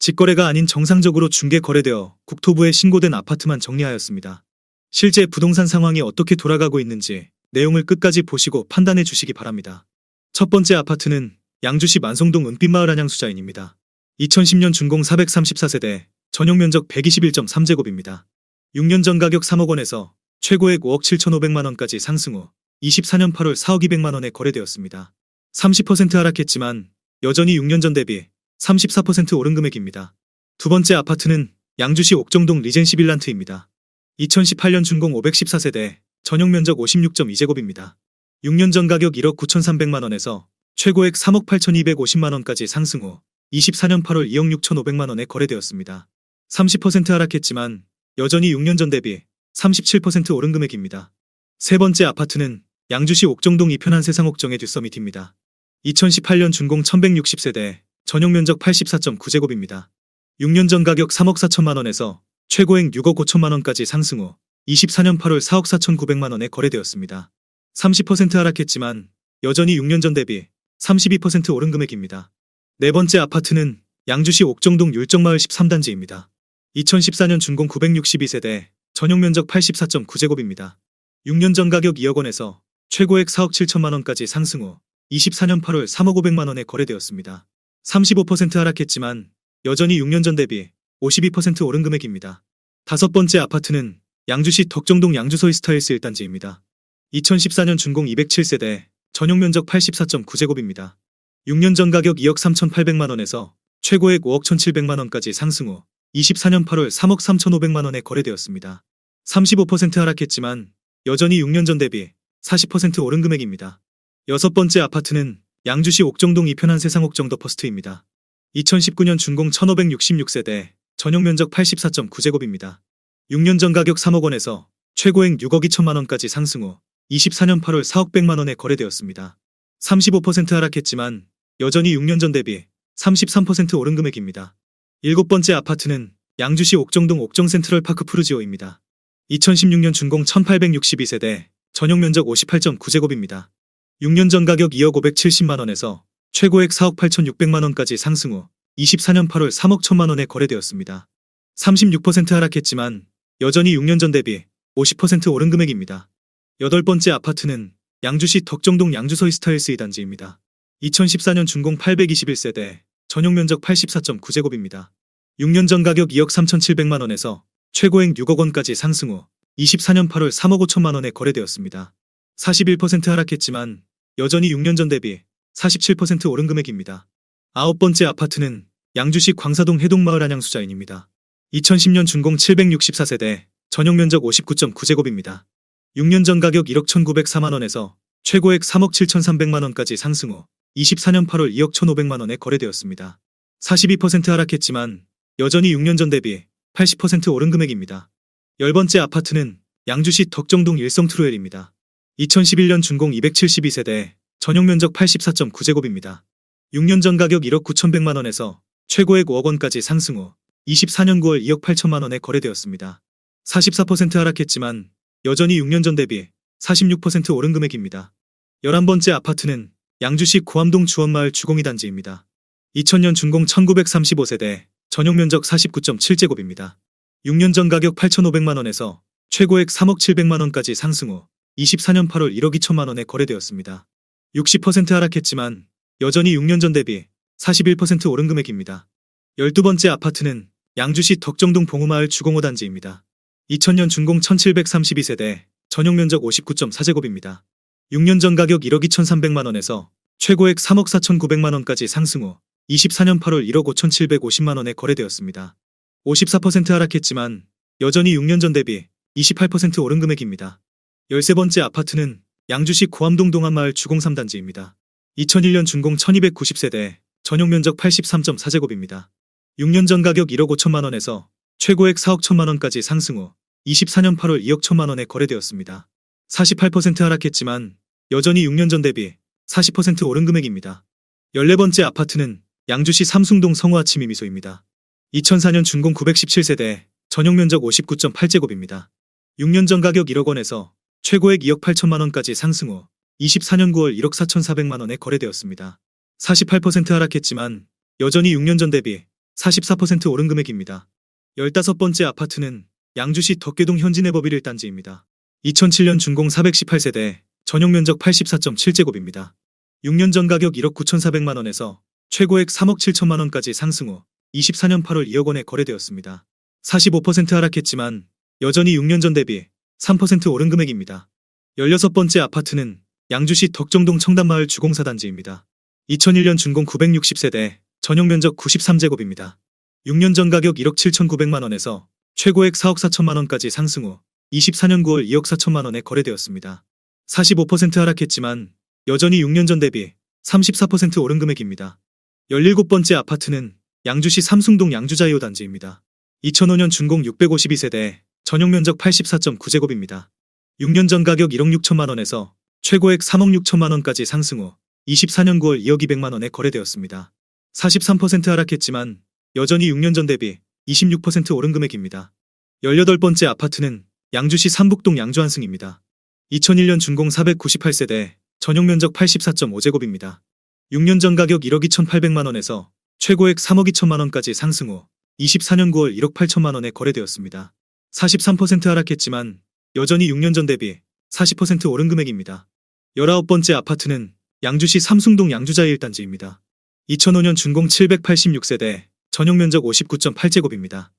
직거래가 아닌 정상적으로 중개 거래되어 국토부에 신고된 아파트만 정리하였습니다. 실제 부동산 상황이 어떻게 돌아가고 있는지 내용을 끝까지 보시고 판단해 주시기 바랍니다. 첫 번째 아파트는 양주시 만성동 은빛마을 안양수자인입니다. 2010년 준공 434세대, 전용 면적 121.3제곱입니다. 6년 전 가격 3억 원에서 최고액 5억 7,500만 원까지 상승 후 24년 8월 4억 200만 원에 거래되었습니다. 30% 하락했지만 여전히 6년 전 대비 34% 오른 금액입니다. 두 번째 아파트는 양주시 옥정동 리젠시 빌란트입니다. 2018년 준공 514세대, 전용 면적 56.2제곱입니다. 6년 전 가격 1억 9,300만 원에서 최고액 3억 8,250만 원까지 상승 후 24년 8월 2억 6,500만 원에 거래되었습니다. 30% 하락했지만 여전히 6년 전 대비 37% 오른 금액입니다. 세 번째 아파트는 양주시 옥정동 이편한 세상옥정의 듀서밋입니다. 2018년 준공 1160세대, 전용 면적 84.9제곱입니다. 6년 전 가격 3억 4천만 원에서 최고액 6억 5천만 원까지 상승 후 24년 8월 4억 4,900만 원에 거래되었습니다. 30% 하락했지만 여전히 6년 전 대비 32% 오른 금액입니다. 네 번째 아파트는 양주시 옥정동 율정마을 13단지입니다. 2014년 준공 962세대, 전용 면적 84.9제곱입니다. 6년 전 가격 2억 원에서 최고액 4억 7천만 원까지 상승 후 24년 8월 3억 500만 원에 거래되었습니다. 35% 하락했지만 여전히 6년 전 대비 52% 오른 금액입니다. 다섯 번째 아파트는 양주시 덕정동 양주소이 스타일스 1단지입니다. 2014년 준공 207세대, 전용 면적 84.9제곱입니다. 6년 전 가격 2억 3,800만 원에서 최고액 5억 1,700만 원까지 상승 후 24년 8월 3억 3,500만 원에 거래되었습니다. 35% 하락했지만 여전히 6년 전 대비 40% 오른 금액입니다. 여섯 번째 아파트는 양주시 옥정동 이편한 세상옥정 더 퍼스트입니다. 2019년 준공 1566세대, 전용 면적 84.9제곱입니다. 6년 전 가격 3억 원에서 최고액 6억 2천만 원까지 상승 후 24년 8월 4억 100만 원에 거래되었습니다. 35% 하락했지만 여전히 6년 전 대비 33% 오른 금액입니다. 일곱 번째 아파트는 양주시 옥정동 옥정센트럴파크 푸르지오입니다. 2016년 준공 1862세대, 전용 면적 58.9제곱입니다. 6년 전 가격 2억 570만 원에서 최고액 4억 8,600만 원까지 상승 후 24년 8월 3억 1천만 원에 거래되었습니다. 36% 하락했지만 여전히 6년 전 대비 50% 오른 금액입니다. 여덟 번째 아파트는 양주시 덕정동 양주소이 스타일스 2단지입니다. 2014년 준공 821세대, 전용 면적 84.9제곱입니다. 6년 전 가격 2억 3,700만 원에서 최고액 6억 원까지 상승 후 24년 8월 3억 5천만 원에 거래되었습니다. 41% 하락했지만 여전히 6년 전 대비 47% 오른 금액입니다. 아홉 번째 아파트는 양주시 광사동 해동마을 안양수자인입니다. 2010년 준공 764세대, 전용 면적 59.9제곱입니다. 6년 전 가격 1억 1,904만 원에서 최고액 3억 7,300만 원까지 상승 후 24년 8월 2억 1,500만 원에 거래되었습니다. 42% 하락했지만 여전히 6년 전 대비 80% 오른 금액입니다. 열 번째 아파트는 양주시 덕정동 일성트로엘입니다. 2011년 준공 272세대, 전용 면적 84.9제곱입니다. 6년 전 가격 1억 9,100만 원에서 최고액 5억 원까지 상승 후 24년 9월 2억 8천만 원에 거래되었습니다. 44% 하락했지만 여전히 6년 전 대비 46% 오른 금액입니다. 11번째 아파트는 양주시 고암동 주원마을 주공이 단지입니다. 2000년 준공 1935세대, 전용 면적 49.7제곱입니다. 6년 전 가격 8,500만 원에서 최고액 3억 700만 원까지 상승 후 24년 8월 1억 2천만 원에 거래되었습니다. 60% 하락했지만 여전히 6년 전 대비 41% 오른 금액입니다. 12번째 아파트는 양주시 덕정동 봉우마을 주공호 단지입니다. 2000년 준공 1732세대, 전용 면적 59.4제곱입니다. 6년 전 가격 1억 2,300만 원에서 최고액 3억 4,900만 원까지 상승 후 24년 8월 1억 5,750만 원에 거래되었습니다. 54% 하락했지만 여전히 6년 전 대비 28% 오른 금액입니다. 13번째 아파트는 양주시 고암동 동안마을 주공 3단지입니다. 2001년 준공 1290세대, 전용 면적 83.4제곱입니다. 6년 전 가격 1억 5천만 원에서 최고액 4억 1천만 원까지 상승 후 24년 8월 2억 1천만 원에 거래되었습니다. 48% 하락했지만 여전히 6년 전 대비 40% 오른 금액입니다. 14번째 아파트는 양주시 삼숭동 성우아침이 미소입니다. 2004년 준공 917세대, 전용 면적 59.8제곱입니다. 6년 전 가격 1억 원에서 최고액 2억 8천만 원까지 상승 후 24년 9월 1억 4,400만 원에 거래되었습니다. 48% 하락했지만 여전히 6년 전 대비 44% 오른 금액입니다. 15번째 아파트는 양주시 덕계동 현진해법일 1단지입니다. 2007년 준공 418세대, 전용 면적 84.7제곱입니다. 6년 전 가격 1억 9,400만 원에서 최고액 3억 7천만 원까지 상승 후 24년 8월 2억 원에 거래되었습니다. 45% 하락했지만 여전히 6년 전 대비 3% 오른 금액입니다. 16번째 아파트는 양주시 덕정동 청담마을 주공 4단지입니다. 2001년 준공 960세대, 전용 면적 93제곱입니다. 6년 전 가격 1억 7,900만 원에서 최고액 4억 4천만 원까지 상승 후 24년 9월 2억 4천만 원에 거래되었습니다. 45% 하락했지만 여전히 6년 전 대비 34% 오른 금액입니다. 17번째 아파트는 양주시 삼숭동 양주자이오 단지입니다. 2005년 준공 652세대, 전용 면적 84.9제곱입니다. 6년 전 가격 1억 6천만 원에서 최고액 3억 6천만 원까지 상승 후 24년 9월 2억 2백만 원에 거래되었습니다. 43% 하락했지만 여전히 6년 전 대비 26% 오른 금액입니다. 18번째 아파트는 양주시 삼북동 양주한승입니다. 2001년 준공 498세대, 전용 면적 84.5제곱입니다. 6년 전 가격 1억 2,800만 원에서 최고액 3억 2천만 원까지 상승 후 24년 9월 1억 8천만 원에 거래되었습니다. 43% 하락했지만 여전히 6년 전 대비 40% 오른 금액입니다. 19번째 아파트는 양주시 삼숭동 양주자이 1단지입니다. 2005년 준공 786세대, 전용 면적 59.8제곱입니다.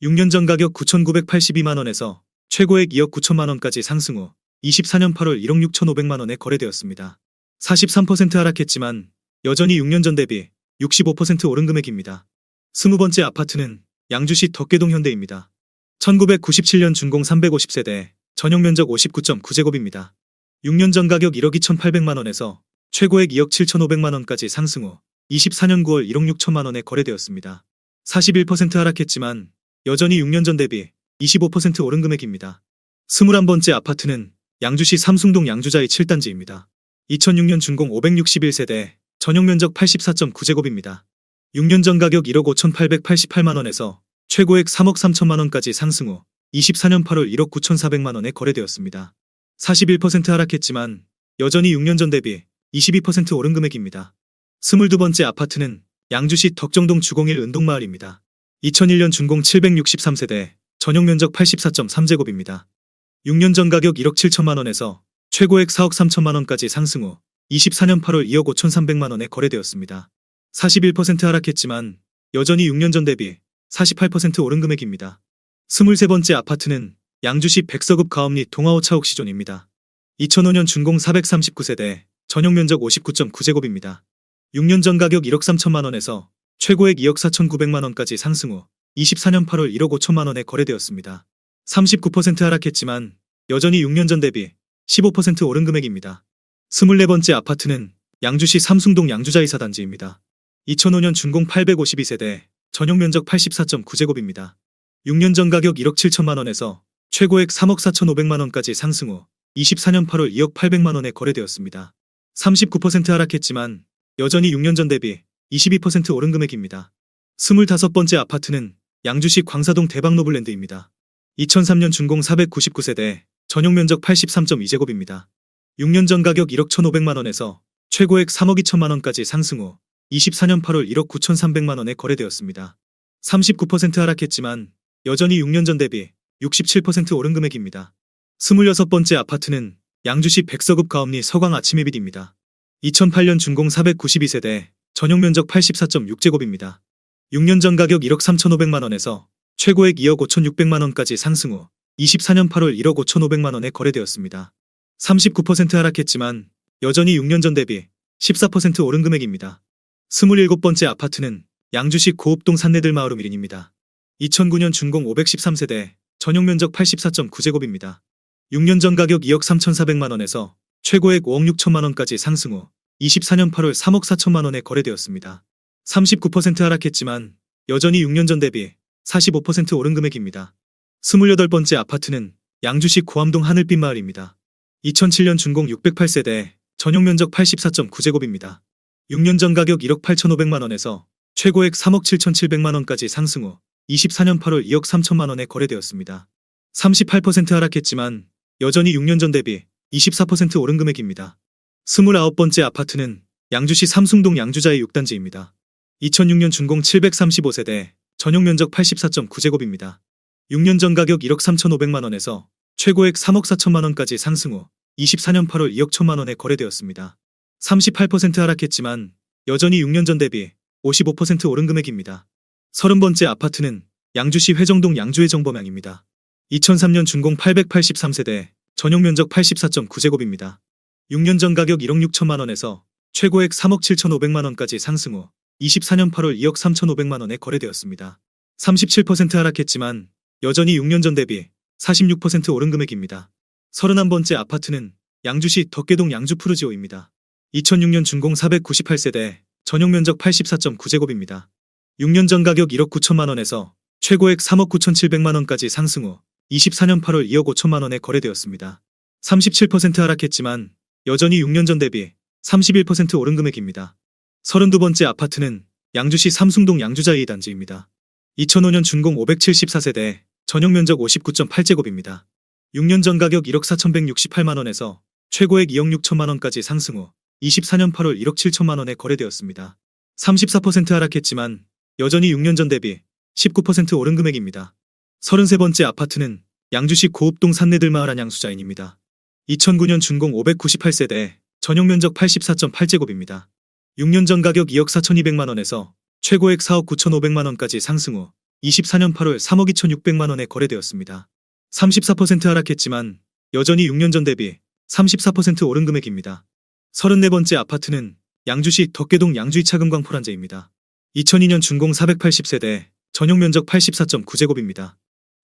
6년 전 가격 9,982만 원에서 최고액 2억 9천만 원까지 상승 후 24년 8월 1억 6,500만 원에 거래되었습니다. 43% 하락했지만 여전히 6년 전 대비 65% 오른 금액입니다. 20번째 아파트는 양주시 덕계동 현대입니다. 1997년 준공 350세대, 전용 면적 59.9제곱입니다. 6년 전 가격 1억 2,800만 원에서 최고액 2억 7,500만 원까지 상승 후 24년 9월 1억 6천만 원에 거래되었습니다. 41% 하락했지만 여전히 6년 전 대비 25% 오른 금액입니다. 21번째 아파트는 양주시 삼숭동 양주자이 7단지입니다. 2006년 준공 561세대, 전용 면적 84.9제곱입니다. 6년 전 가격 1억 5,888만 원에서 최고액 3억 3천만 원까지 상승 후 24년 8월 1억 9,400만 원에 거래되었습니다. 41% 하락했지만 여전히 6년 전 대비 22% 오른 금액입니다. 22번째 아파트는 양주시 덕정동 주공1 은동마을입니다. 2001년 준공 763세대, 전용 면적 84.3제곱입니다. 6년 전 가격 1억 7천만 원에서 최고액 4억 3천만 원까지 상승 후 24년 8월 2억 5,300만 원에 거래되었습니다. 41% 하락했지만 여전히 6년 전 대비 48% 오른 금액입니다. 23번째 아파트는 양주시 백서급 가업리 동아호 차옥시존입니다. 2005년 준공 439세대, 전용 면적 59.9제곱입니다. 6년 전 가격 1억 3천만 원에서 최고액 2억 4,900만 원까지 상승 후 24년 8월 1억 5천만 원에 거래되었습니다. 39% 하락했지만 여전히 6년 전 대비 15% 오른 금액입니다. 24번째 아파트는 양주시 삼숭동 양주자이 4단지입니다. 2005년 준공 852세대, 전용 면적 84.9제곱입니다. 6년 전 가격 1억 7천만 원에서 최고액 3억 4,500만 원까지 상승 후 24년 8월 2억 800만 원에 거래되었습니다. 39% 하락했지만 여전히 6년 전 대비 22% 오른 금액입니다. 25번째 아파트는 양주시 광사동 대박노블랜드입니다. 2003년 준공 499세대, 전용 면적 83.2제곱입니다. 6년 전 가격 1억 1,500만 원에서 최고액 3억 2천만 원까지 상승 후 24년 8월 1억 9,300만 원에 거래되었습니다. 39% 하락했지만 여전히 6년 전 대비 67% 오른 금액입니다. 26번째 아파트는 양주시 백서급 가업리 서광 아침해빛입니다. 2008년 준공 492세대, 전용 면적 84.6제곱입니다. 6년 전 가격 1억 3,500만 원에서 최고액 2억 5,600만 원까지 상승 후 24년 8월 1억 5,500만 원에 거래되었습니다. 39% 하락했지만 여전히 6년 전 대비 14% 오른 금액입니다. 27번째 아파트는 양주시 고읍동 산내들마을 1인입니다. 2009년 준공 513세대, 전용 면적 84.9제곱입니다. 6년 전 가격 2억 3,400만 원에서 최고액 5억 6천만 원까지 상승 후 24년 8월 3억 4천만 원에 거래되었습니다. 39% 하락했지만 여전히 6년 전 대비 45% 오른 금액입니다. 28번째 아파트는 양주시 고암동 하늘빛 마을입니다. 2007년 준공 608세대, 전용 면적 84.9제곱입니다. 6년 전 가격 1억 8,500만 원에서 최고액 3억 7,700만 원까지 상승 후 24년 8월 2억 3천만 원에 거래되었습니다. 38% 하락했지만 여전히 6년 전 대비 24% 오른 금액입니다. 29번째 아파트는 양주시 삼숭동 양주자이 6단지입니다. 2006년 준공 735세대, 전용 면적 84.9제곱입니다. 6년 전 가격 1억 3,500만 원에서 최고액 3억 4천만 원까지 상승 후 24년 8월 2억 1천만 원에 거래되었습니다. 38% 하락했지만 여전히 6년 전 대비 55% 오른 금액입니다. 30번째 아파트는 양주시 회정동 양주의 정범양입니다. 2003년 준공 883세대, 전용 면적 84.9제곱입니다. 6년 전 가격 1억 6천만 원에서 최고액 3억 7,500만 원까지 상승 후 24년 8월 2억 3,500만 원에 거래되었습니다. 37% 하락했지만 여전히 6년 전 대비 46% 오른 금액입니다. 31번째 아파트는 양주시 덕계동 양주푸르지오입니다. 2006년 준공 498세대, 전용 면적 84.9제곱입니다. 6년 전 가격 1억 9천만 원에서 최고액 3억 9,700만 원까지 상승 후 24년 8월 2억 5천만 원에 거래되었습니다. 37% 하락했지만 여전히 6년 전 대비 31% 오른 금액입니다. 32번째 아파트는 양주시 삼숭동 양주자이 단지입니다. 2005년 준공 574세대, 전용 면적 59.8제곱입니다. 6년 전 가격 1억 4,168만 원에서 최고액 2억 6천만 원까지 상승 후 24년 8월 1억 7천만 원에 거래되었습니다. 34% 하락했지만 여전히 6년 전 대비 19% 오른 금액입니다. 33번째 아파트는 양주시 고읍동 산내들마을 한양수자인입니다. 2009년 준공 598세대, 전용 면적 84.8제곱입니다. 6년 전 가격 2억 4,200만 원에서 최고액 4억 9,500만 원까지 상승 후 24년 8월 3억 2,600만 원에 거래되었습니다. 34% 하락했지만 여전히 6년 전 대비 34% 오른 금액입니다. 34번째 아파트는 양주시 덕계동 양주이 차금광 포란제입니다. 2002년 준공 480세대, 전용 면적 84.9제곱입니다.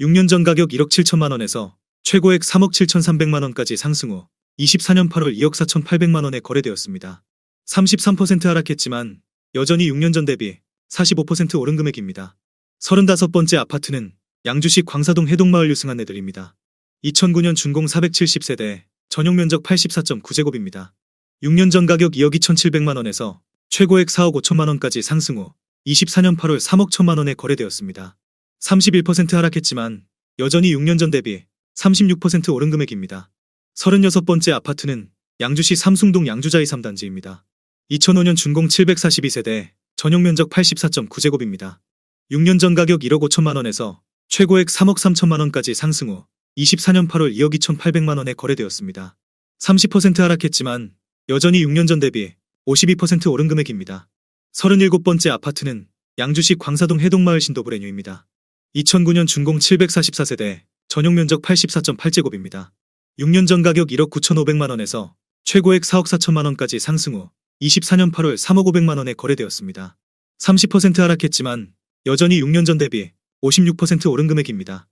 6년 전 가격 1억 7천만 원에서 최고액 3억 7,300만 원까지 상승 후 24년 8월 2억 4,800만 원에 거래되었습니다. 33% 하락했지만 여전히 6년 전 대비 45% 오른 금액입니다. 35번째 아파트는 양주시 광사동 해동마을 유승한 애들입니다. 2009년 준공 470세대, 전용 면적 84.9제곱입니다. 6년 전 가격 2억 2,700만 원에서 최고액 4억 5천만 원까지 상승 후 24년 8월 3억 1천만 원에 거래되었습니다. 31% 하락했지만 여전히 6년 전 대비 36% 오른 금액입니다. 36번째 아파트는 양주시 삼숭동 양주자이 3단지입니다. 2005년 준공 742세대, 전용 면적 84.9제곱입니다. 6년 전 가격 1억 5천만 원에서 최고액 3억 3천만 원까지 상승 후 24년 8월 2억 2,800만 원에 거래되었습니다. 30% 하락했지만 여전히 6년 전 대비 52% 오른 금액입니다. 37번째 아파트는 양주시 광사동 해동마을 신도브레뉴입니다. 2009년 준공 744세대, 전용 면적 84.8제곱입니다. 6년 전 가격 1억 9,500만 원에서 최고액 4억 4천만 원까지 상승 후 24년 8월 3억 500만 원에 거래되었습니다. 30% 하락했지만 여전히 6년 전 대비 56% 오른 금액입니다.